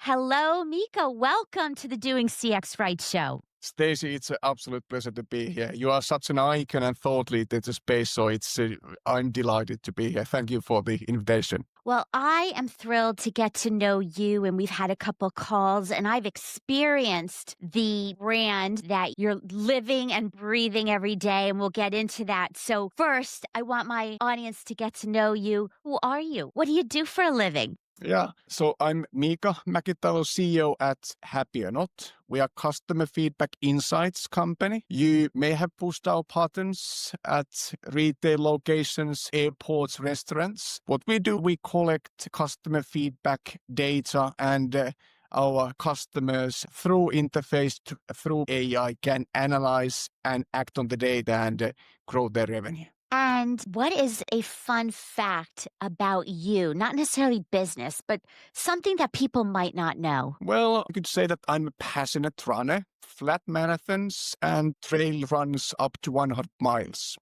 Hello, Miika. Welcome to the Doing CX Right show. Stacy, it's an absolute pleasure to be here. You are such an icon and thought leader in the space, so I'm delighted to be here. Thank you for the invitation. Well, I am thrilled to get to know you, and we've had a couple calls, and I've experienced the brand that you're living and breathing every day, and we'll get into that. So first, I want my audience to get to know you. Who are you? What do you do for a living? Yeah, so I'm Miika Mäkitalo, CEO at Happy or Not. We are customer feedback insights company. You may have pushed our buttons at retail locations, airports, restaurants. What we do, we collect customer feedback data and our customers through interface, through AI can analyze and act on the data and grow their revenue. And what is a fun fact about you? Not necessarily business, but something that people might not know. Well, I could say that I'm a passionate runner, flat marathons and trail runs up to 100 miles.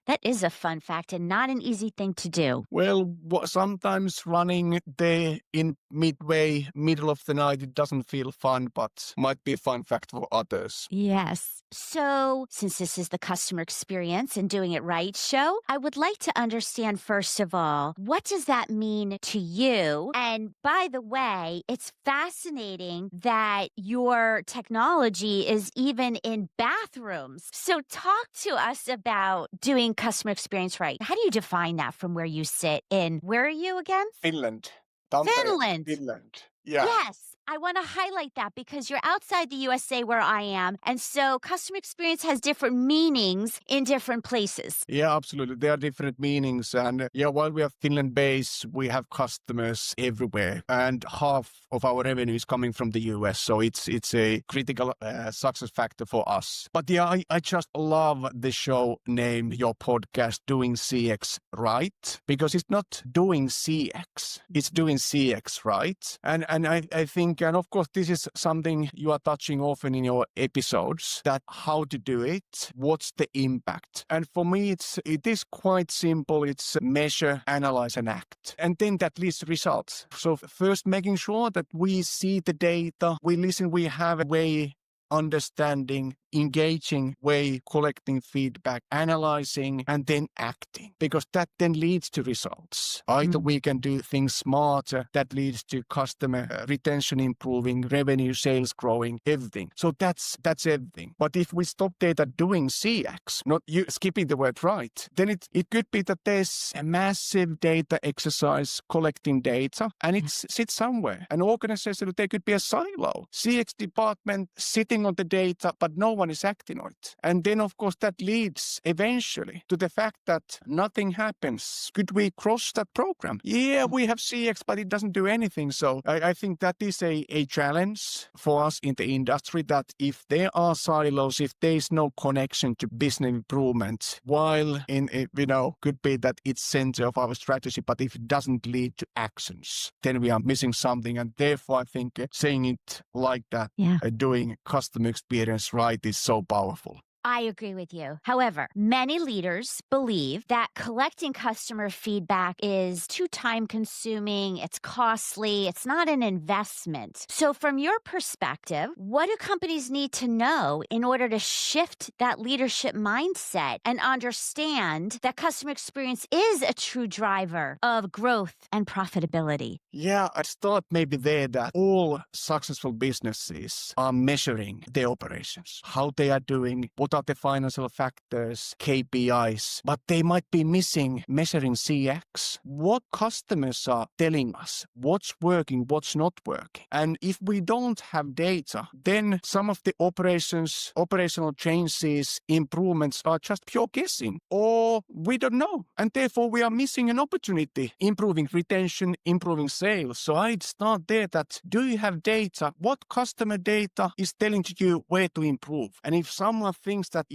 That is a fun fact and not an easy thing to do. Well, sometimes running there in middle of the night, it doesn't feel fun, but might be a fun fact for others. Yes. So, since this is the customer experience and doing it right show, I would like to understand, first of all, what does that mean to you? And by the way, it's fascinating that your technology is even in bathrooms. So, talk to us about doing customer experience right. How do you define that from where you sit in? Where are you again? Finland. Finland. Yeah. Yes. I want to highlight that because you're outside the USA where I am. And so customer experience has different meanings in different places. Yeah, absolutely. There are different meanings. And while we are Finland based, we have customers everywhere. And half of our revenue is coming from the US. So it's a critical success factor for us. But I just love the show name, your podcast, Doing CX Right. Because it's not doing CX, it's doing CX right. And I think, and of course, this is something you are touching often in your episodes, that how to do it, what's the impact. And for me, it is quite simple. It's measure, analyze, and act. And then that leads to results. So first, making sure that we see the data, we listen, we have a way understanding, engaging way, collecting feedback, analyzing, and then acting, because that then leads to results. Either we can do things smarter, that leads to customer retention improving, revenue, sales growing, everything. So that's everything. But if we stop data doing CX, not you skipping the word right, then it could be that there's a massive data exercise collecting data, and it sits somewhere. An organization, there could be a silo. CX department sitting on the data, but no one is acting on it. And then, of course, that leads eventually to the fact that nothing happens. Could we cross that program? Yeah, we have CX, but it doesn't do anything. So I think that is a challenge for us in the industry, that if there are silos, if there is no connection to business improvement, while could be that it's center of our strategy, but if it doesn't lead to actions, then we are missing something. And therefore, I think saying it like that, doing customer experience right, is so powerful. I agree with you. However, many leaders believe that collecting customer feedback is too time-consuming, it's costly, it's not an investment. So from your perspective, what do companies need to know in order to shift that leadership mindset and understand that customer experience is a true driver of growth and profitability? Yeah, I start maybe there that all successful businesses are measuring their operations, how they are doing, what are the financial factors, KPIs, but they might be missing measuring CX. What customers are telling us, what's working, what's not working. And if we don't have data, then some of the operational changes, improvements are just pure guessing, or we don't know. And therefore we are missing an opportunity, improving retention, improving sales. So I'd start there that, do you have data? What customer data is telling to you where to improve? And if someone thinks that,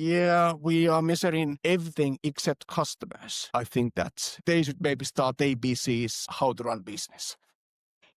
we are measuring everything except customers, I think that they should maybe start ABCs, how to run business.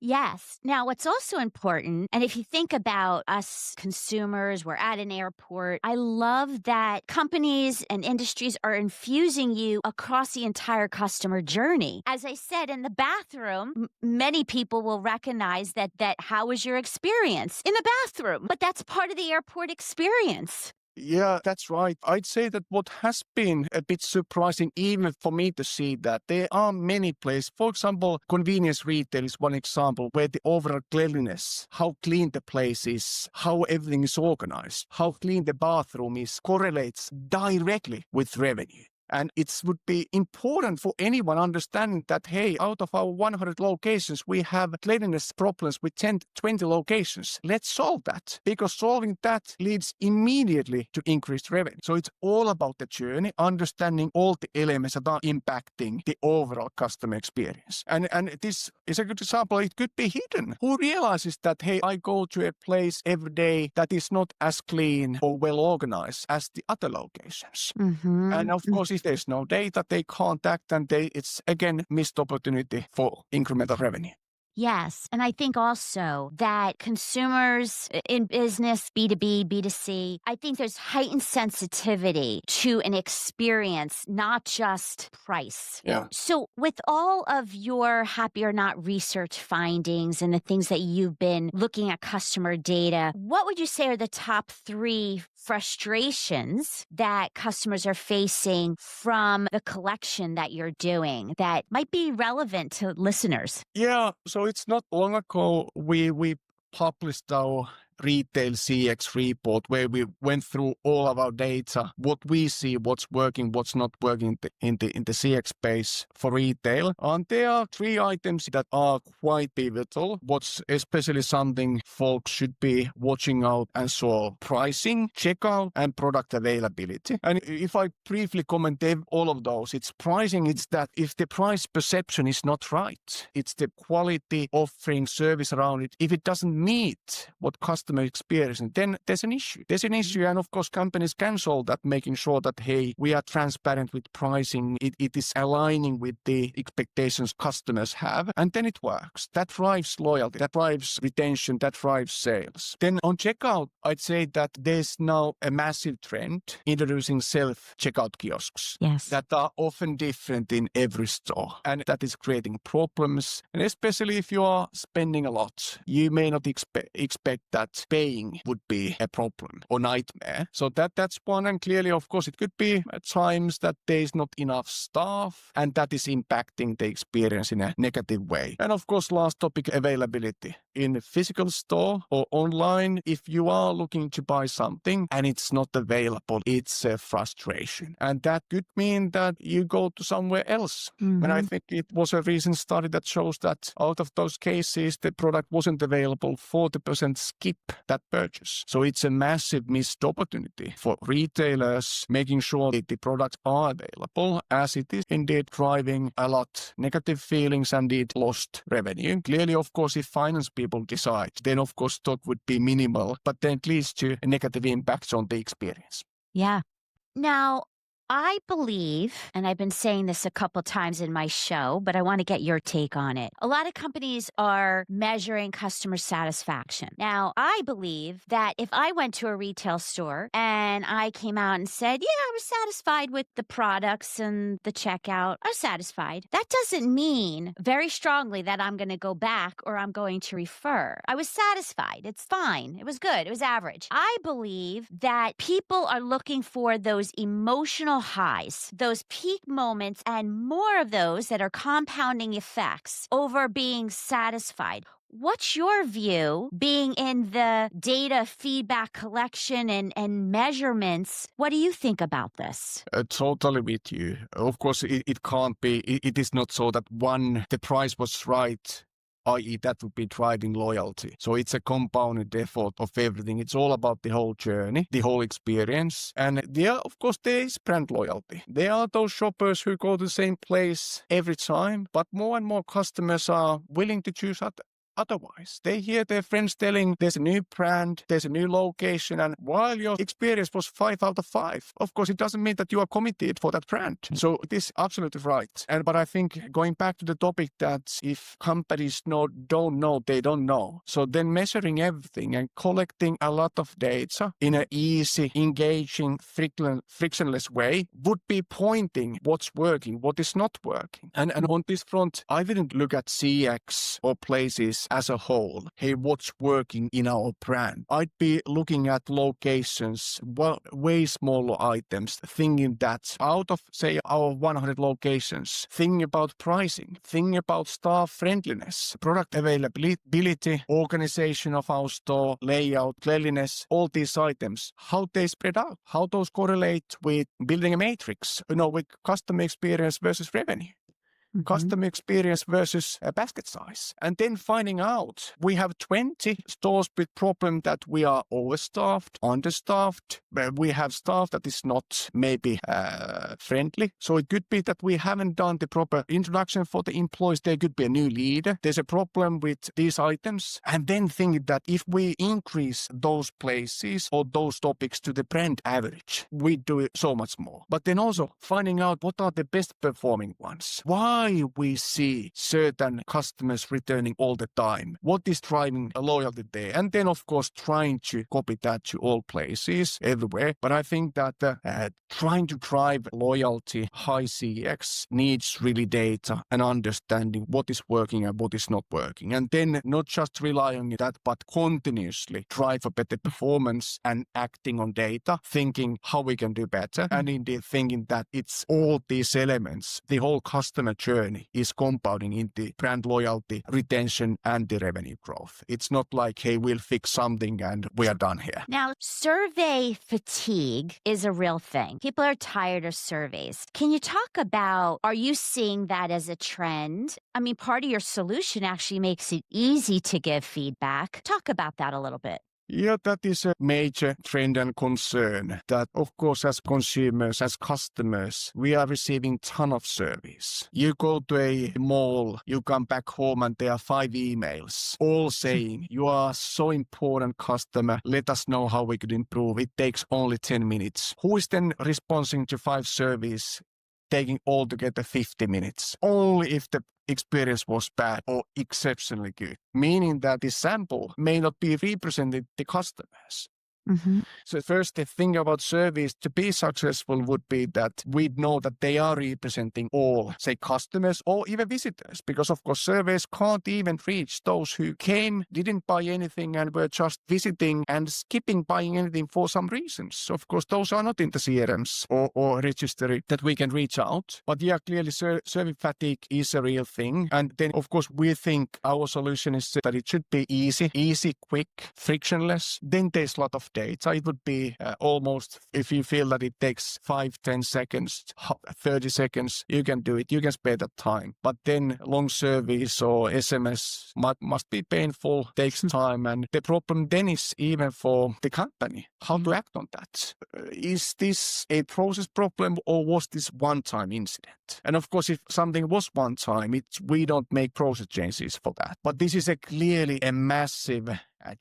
Yes. Now, what's also important, and if you think about us consumers, we're at an airport, I love that companies and industries are infusing you across the entire customer journey. As I said, in the bathroom, many people will recognize that how was your experience in the bathroom? But that's part of the airport experience. Yeah, that's right. I'd say that what has been a bit surprising, even for me to see that there are many places, for example, convenience retail is one example where the overall cleanliness, how clean the place is, how everything is organized, how clean the bathroom is, correlates directly with revenue. And it would be important for anyone understanding that, hey, out of our 100 locations, we have cleanliness problems with 10 to 20 locations. Let's solve that, because solving that leads immediately to increased revenue. So it's all about the journey, understanding all the elements that are impacting the overall customer experience. And this is a good example. It could be hidden. Who realizes that, hey, I go to a place every day that is not as clean or well organized as the other locations? And of course, if there's no data, they can't act, and it's again missed opportunity for incremental revenue. Yes. And I think also that consumers in business, B2B, B2C, I think there's heightened sensitivity to an experience, not just price. Yeah. So, with all of your Happy or Not research findings and the things that you've been looking at customer data, what would you say are the top 3 frustrations that customers are facing from the collection that you're doing that might be relevant to listeners? Yeah, so it's not long ago we published our retail CX report where we went through all of our data, what we see, what's working, what's not working in the CX space for retail. And there are 3 items that are quite pivotal. What's especially something folks should be watching out and so pricing, checkout, and product availability. And if I briefly comment all of those, it's pricing. It's that if the price perception is not right, it's the quality offering service around it. If it doesn't meet what customer experience, then there's an issue. There's an issue, and of course, companies can solve that, making sure that, hey, we are transparent with pricing. It is aligning with the expectations customers have, and then it works. That drives loyalty, that drives retention, that drives sales. Then on checkout, I'd say that there's now a massive trend introducing self-checkout kiosks. Yes. That are often different in every store, and that is creating problems. And especially if you are spending a lot, you may not expect that paying would be a problem or nightmare. So that's one. And clearly, of course, it could be at times that there is not enough staff, and that is impacting the experience in a negative way. And of course, last topic, availability. In a physical store or online, if you are looking to buy something and it's not available, it's a frustration. And that could mean that you go to somewhere else. And I think it was a recent study that shows that out of those cases, the product wasn't available, 40% skip that purchase. So it's a massive missed opportunity for retailers, making sure that the products are available, as it is indeed driving a lot negative feelings and it lost revenue. Clearly, of course, if finance people decide, then of course stock would be minimal, but then it leads to negative impacts on the experience. Yeah. Now, I believe, and I've been saying this a couple times in my show, but I want to get your take on it. A lot of companies are measuring customer satisfaction. Now, I believe that if I went to a retail store and I came out and said, yeah, I was satisfied with the products and the checkout, I was satisfied. That doesn't mean very strongly that I'm going to go back or I'm going to refer. I was satisfied. It's fine. It was good. It was average. I believe that people are looking for those emotional highs, those peak moments, and more of those that are compounding effects over being satisfied. What's your view, being in the data feedback collection and measurements? What do you think about this? Totally with you. Of course, it can't be, it is not so that the price was right, i.e. that would be driving loyalty. So it's a compounded effort of everything. It's all about the whole journey, the whole experience. And of course, there is brand loyalty. There are those shoppers who go to the same place every time, but more and more customers are willing to choose otherwise. They hear their friends telling there's a new brand, there's a new location, and while your experience was 5 out of 5, of course, it doesn't mean that you are committed for that brand. So it is absolutely right. But I think going back to the topic that if companies don't know, they don't know. So then measuring everything and collecting a lot of data in an easy, engaging, frictionless way would be pointing what's working, what is not working. And on this front, I wouldn't look at CX or places as a whole. Hey, what's working in our brand? I'd be looking at locations, well, way smaller items, thinking that out of, say, our 100 locations, thinking about pricing, thinking about staff friendliness, product availability, organization of our store, layout, cleanliness, all these items, how they spread out, how those correlate with building a matrix, with customer experience versus revenue. Customer experience versus basket size. And then finding out we have 20 stores with problem that we are overstaffed, understaffed, we have staff that is not maybe friendly. So it could be that we haven't done the proper introduction for the employees. There could be a new leader. There's a problem with these items. And then think that if we increase those places or those topics to the brand average, we do it so much more. But then also finding out what are the best performing ones. Why we see certain customers returning all the time? What is driving a loyalty there? And then, of course, trying to copy that to all places, everywhere. But I think that trying to drive loyalty, high CX, needs really data and understanding what is working and what is not working. And then not just rely on that, but continuously drive a better performance and acting on data, thinking how we can do better. And indeed thinking that it's all these elements, the whole customer journey is compounding into brand loyalty, retention, and the revenue growth. It's not like, hey, we'll fix something and we are done here. Now, survey fatigue is a real thing. People are tired of surveys. Can you talk about, are you seeing that as a trend? I mean, part of your solution actually makes it easy to give feedback. Talk about that a little bit. Yeah, that is a major trend and concern that, of course, as consumers, as customers, we are receiving ton of surveys. You go to a mall, you come back home and there are 5 emails, all saying, you are so important customer, let us know how we could improve. It takes only 10 minutes. Who is then responding to 5 surveys, taking altogether 50 minutes? Only if the experience was bad or exceptionally good, meaning that the sample may not be representing the customers. So first, the thing about surveys to be successful would be that we know that they are representing all, say, customers or even visitors, because of course surveys can't even reach those who came, didn't buy anything and were just visiting and skipping buying anything for some reasons. So of course, those are not in the CRMs or registry that we can reach out. But yeah, clearly survey fatigue is a real thing. And then of course, we think our solution is that it should be easy, quick, frictionless. Then there's a lot of data. It would be almost, if you feel that it takes 5, 10 seconds, 30 seconds, you can do it. You can spare that time. But then long surveys or SMS must be painful, takes time. And the problem then is even for the company, how to act on that. Is this a process problem or was this one-time incident? And of course, if something was one time, we don't make process changes for that. But this is clearly a massive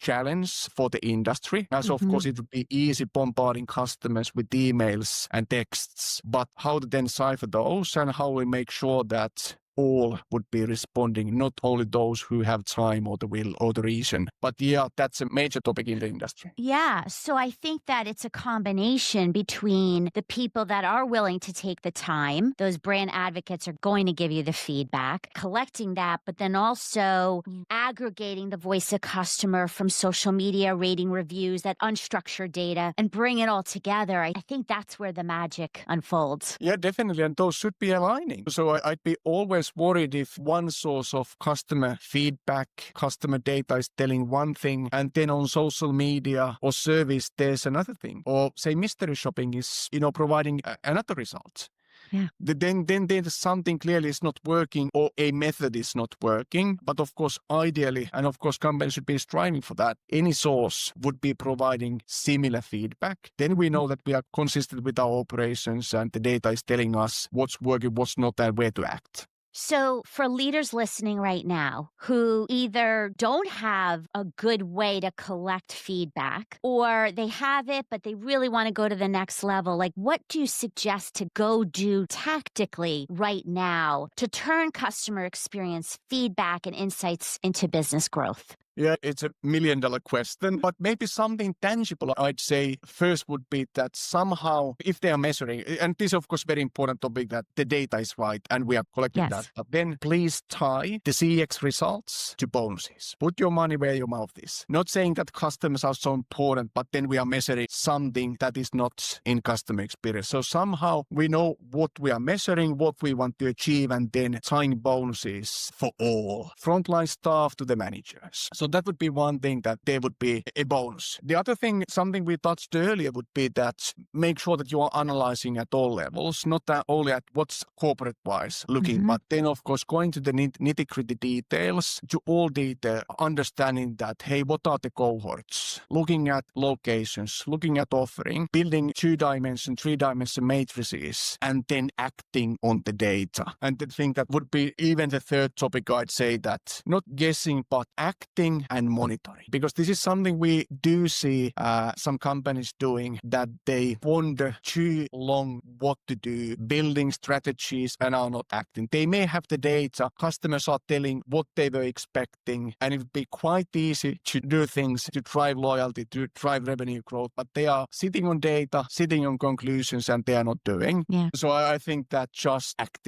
challenge for the industry, as of course it would be easy bombarding customers with emails and texts, but how to then cipher those and how we make sure that all would be responding, not only those who have time or the will or the reason. But yeah, that's a major topic in the industry. Yeah, so I think that it's a combination between the people that are willing to take the time, those brand advocates are going to give you the feedback, collecting that, but then also aggregating the voice of customer from social media, rating reviews, that unstructured data, and bring it all together. I think that's where the magic unfolds. Yeah, definitely. And those should be aligning. So I'd be always worried if one source of customer feedback, customer data is telling one thing, and then on social media or service, there's another thing. Or say mystery shopping is, providing another result. Yeah. Then there's something clearly is not working or a method is not working. But of course, ideally, and of course, companies should be striving for that. Any source would be providing similar feedback. Then we know that we are consistent with our operations and the data is telling us what's working, what's not, and where to act. So, for leaders listening right now who either don't have a good way to collect feedback or they have it, but they really want to go to the next level, like what do you suggest to go do tactically right now to turn customer experience feedback and insights into business growth? Yeah, it's a $1 million question, but maybe something tangible I'd say first would be that somehow if they are measuring, and this is of course very important topic that the data is right and we are collecting that, but then please tie the CX results to bonuses. Put your money where your mouth is. Not saying that customers are so important, but then we are measuring something that is not in customer experience. So somehow we know what we are measuring, what we want to achieve, and then tying bonuses for all, frontline staff to the managers. So that would be one thing that there would be a bonus. The other thing, something we touched earlier, would be that make sure that you are analyzing at all levels, not that only at what's corporate-wise looking, but then of course going to the nitty-gritty details, to all detail, understanding that, hey, what are the cohorts? Looking at locations, looking at offering, building 2-dimension, 3-dimension matrices, and then acting on the data. And the thing that would be even the third topic, I'd say that not guessing, but acting and monitoring. Because this is something we do see some companies doing, that they wonder too long what to do, building strategies and are not acting. They may have the data, customers are telling what they were expecting, and it would be quite easy to do things to drive loyalty, to drive revenue growth, but they are sitting on data, sitting on conclusions, and they are not doing. Yeah. So I think that just act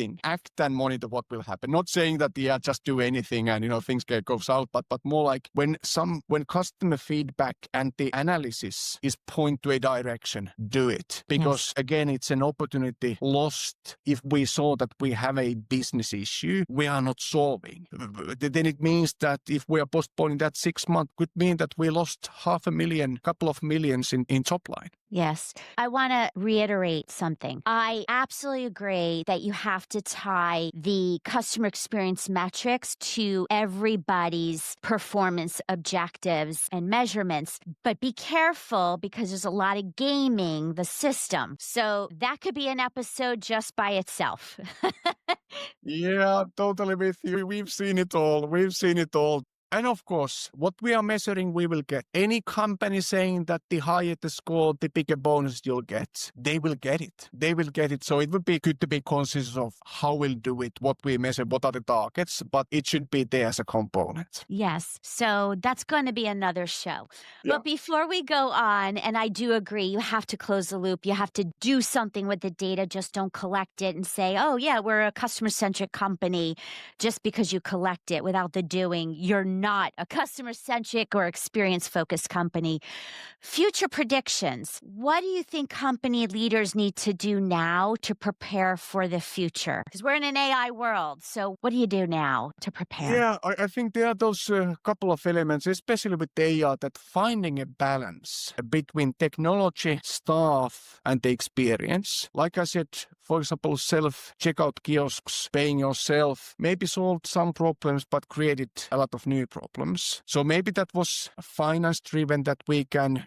and monitor what will happen. Not saying that, just do anything and, things goes out, but more like when customer feedback and the analysis is point to a direction, do it. Because again, it's an opportunity lost if we saw that we have a business issue we are not solving. Then it means that if we are postponing that 6 months, could mean that we lost $500,000, couple of millions in top line. Yes. I want to reiterate something. I absolutely agree that you have to tie the customer experience metrics to everybody's performance objectives and measurements, but be careful because there's a lot of gaming the system. So that could be an episode just by itself. Yeah, totally with you. We've seen it all. And of course, what we are measuring, we will get. Any company saying that the higher the score, the bigger bonus you'll get, they will get it. So it would be good to be conscious of how we'll do it, what we measure, what are the targets, but it should be there as a component. Yes. So that's going to be another show. Yeah. But before we go on, and I do agree, you have to close the loop. You have to do something with the data. Just don't collect it and say, oh, yeah, we're a customer-centric company just because you collect it without the doing. You're not a customer-centric or experience-focused company. Future predictions. What do you think company leaders need to do now to prepare for the future? Because we're in an AI world. So what do you do now to prepare? Yeah, I think there are those couple of elements, especially with AI, that finding a balance between technology, staff, and the experience. Like I said, for example, self-checkout kiosks, paying yourself, maybe solved some problems, but created a lot of new problems. So maybe that was finance-driven, that we can,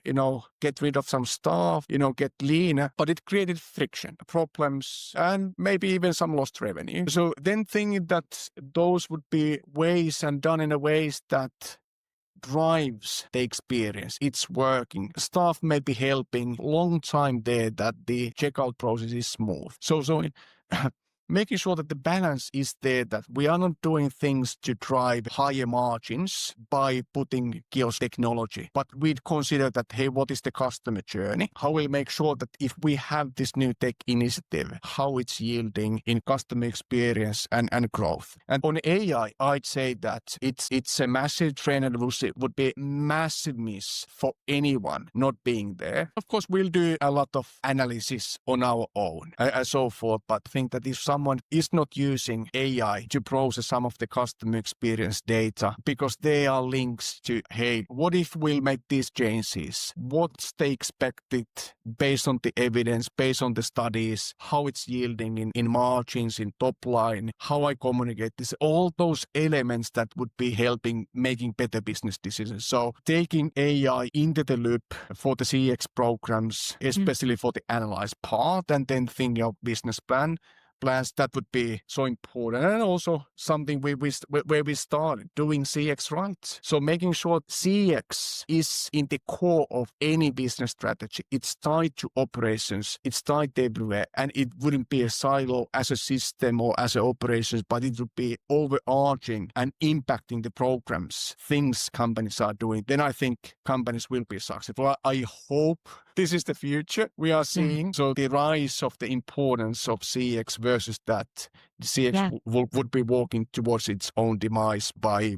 get rid of some staff, get leaner, but it created friction, problems, and maybe even some lost revenue. So then thinking that those would be ways and done in a ways that drives the experience. It's working. Staff may be helping. Long time there that the checkout process is smooth. So making sure that the balance is there, that we are not doing things to drive higher margins by putting kiosk technology, but we'd consider that, hey, what is the customer journey? How we make sure that if we have this new tech initiative, how it's yielding in customer experience and growth. And on AI, I'd say that it's a massive trend and would be massive miss for anyone not being there. Of course, we'll do a lot of analysis on our own and so forth, but think that if someone is not using AI to process some of the customer experience data because there are links to, hey, what if we'll make these changes? What's the expected based on the evidence, based on the studies, how it's yielding in margins, in top line, how I communicate this, all those elements that would be helping making better business decisions. So taking AI into the loop for the CX programs, especially for the analyze part, and then thinking of business plan. plans, that would be so important. And also something where we started doing CX right. So making sure CX is in the core of any business strategy. It's tied to operations. It's tied everywhere. And it wouldn't be a silo as a system or as an operations, but it would be overarching and impacting the programs, things companies are doing. Then I think companies will be successful. I hope this is the future we are seeing. So the rise of the importance of CX versus that CX would be walking towards its own demise by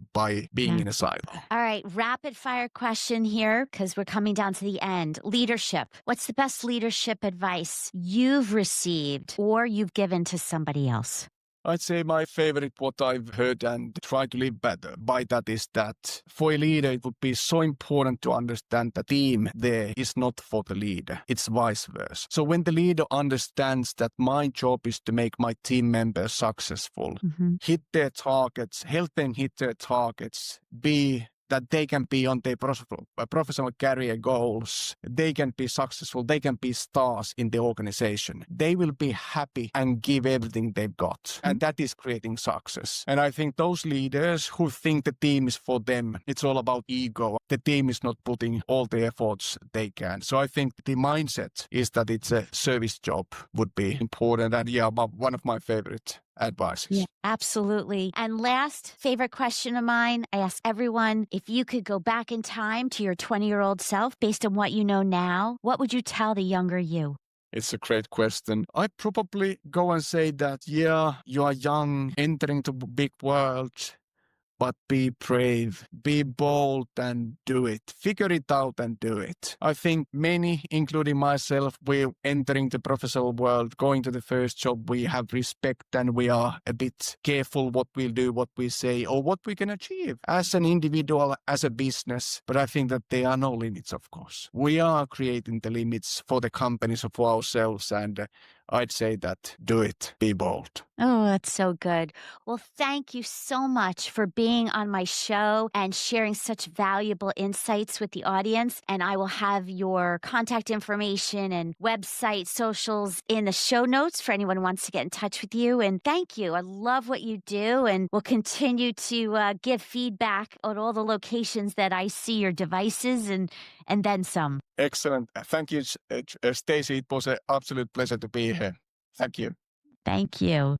being in a silo. All right, rapid fire question here because we're coming down to the end. Leadership. What's the best leadership advice you've received or you've given to somebody else? I'd say my favorite, what I've heard and try to live better by that is that for a leader, it would be so important to understand the team there is not for the leader. It's vice versa. So when the leader understands that my job is to make my team members successful, hit their targets, help them hit their targets, that they can be on their professional career goals, they can be successful, they can be stars in the organization. They will be happy and give everything they've got. And that is creating success. And I think those leaders who think the team is for them, it's all about ego. The team is not putting all the efforts they can. So I think the mindset is that it's a service job would be important. And one of my favorite advices. Yeah, absolutely. And last favorite question of mine, I ask everyone, if you could go back in time to your 20-year-old self based on what you know now, what would you tell the younger you? It's a great question. I'd probably go and say that, you are young, entering the big world, but be brave, be bold and do it. Figure it out and do it. I think many, including myself, we're entering the professional world, going to the first job, we have respect and we are a bit careful what we'll do, what we say, or what we can achieve as an individual, as a business. But I think that there are no limits, of course. We are creating the limits for the companies or for ourselves, and I'd say that do it, be bold. Oh, that's so good. Well, thank you so much for being on my show and sharing such valuable insights with the audience. And I will have your contact information and website, socials in the show notes for anyone who wants to get in touch with you. And thank you. I love what you do, and we'll continue to give feedback on all the locations that I see your devices and then some. Excellent. Thank you, Stacy. It was an absolute pleasure to be here. Thank you. Thank you.